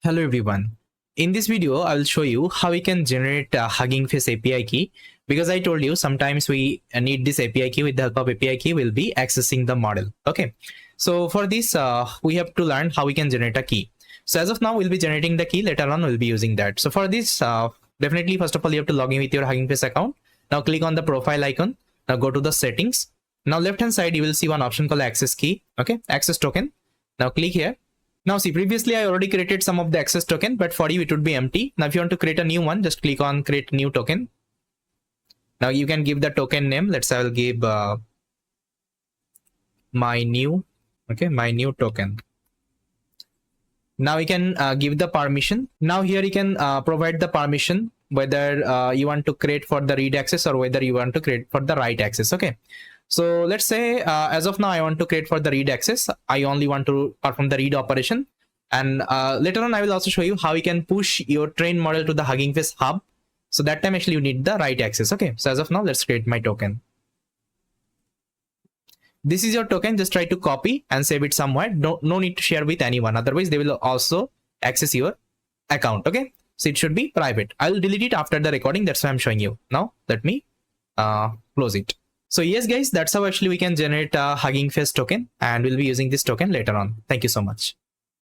Hello everyone. In this video, I will show you how we can generate a Hugging Face API key, because I told you sometimes we need this API key. With the help of API key, we'll be accessing the model. Okay. So for this, we have to learn how we can generate a key. So as of now, we'll be generating the key. Later on, we'll be using that. So for this, definitely, first of all, you have to log in with your Hugging Face account. Now click on the profile icon. Now go to the settings. Now left hand side, you will see one option called access key. Okay. Access token. Now click here. Now see, previously I already created some of the access token, but for you it would be empty. Now if you want to create a new one, just click on create new token. Now you can give the token name. Let's say I will give my new token. Now you can give the permission. Now here you can provide the permission whether you want to create for the read access or whether you want to create for the write access. Okay. So let's say as of now, I want to create for the read access. I only want to perform the read operation. And later on, I will also show you how you can push your trained model to the Hugging Face hub. So that time actually you need the write access. Okay. So as of now, let's create my token. This is your token. Just try to copy and save it somewhere. No need to share with anyone. Otherwise, they will also access your account. Okay. So it should be private. I will delete it after the recording. That's why I'm showing you. Now let me close it. So yes, guys, that's how actually we can generate a Hugging Face token, and we'll be using this token later on. Thank you so much.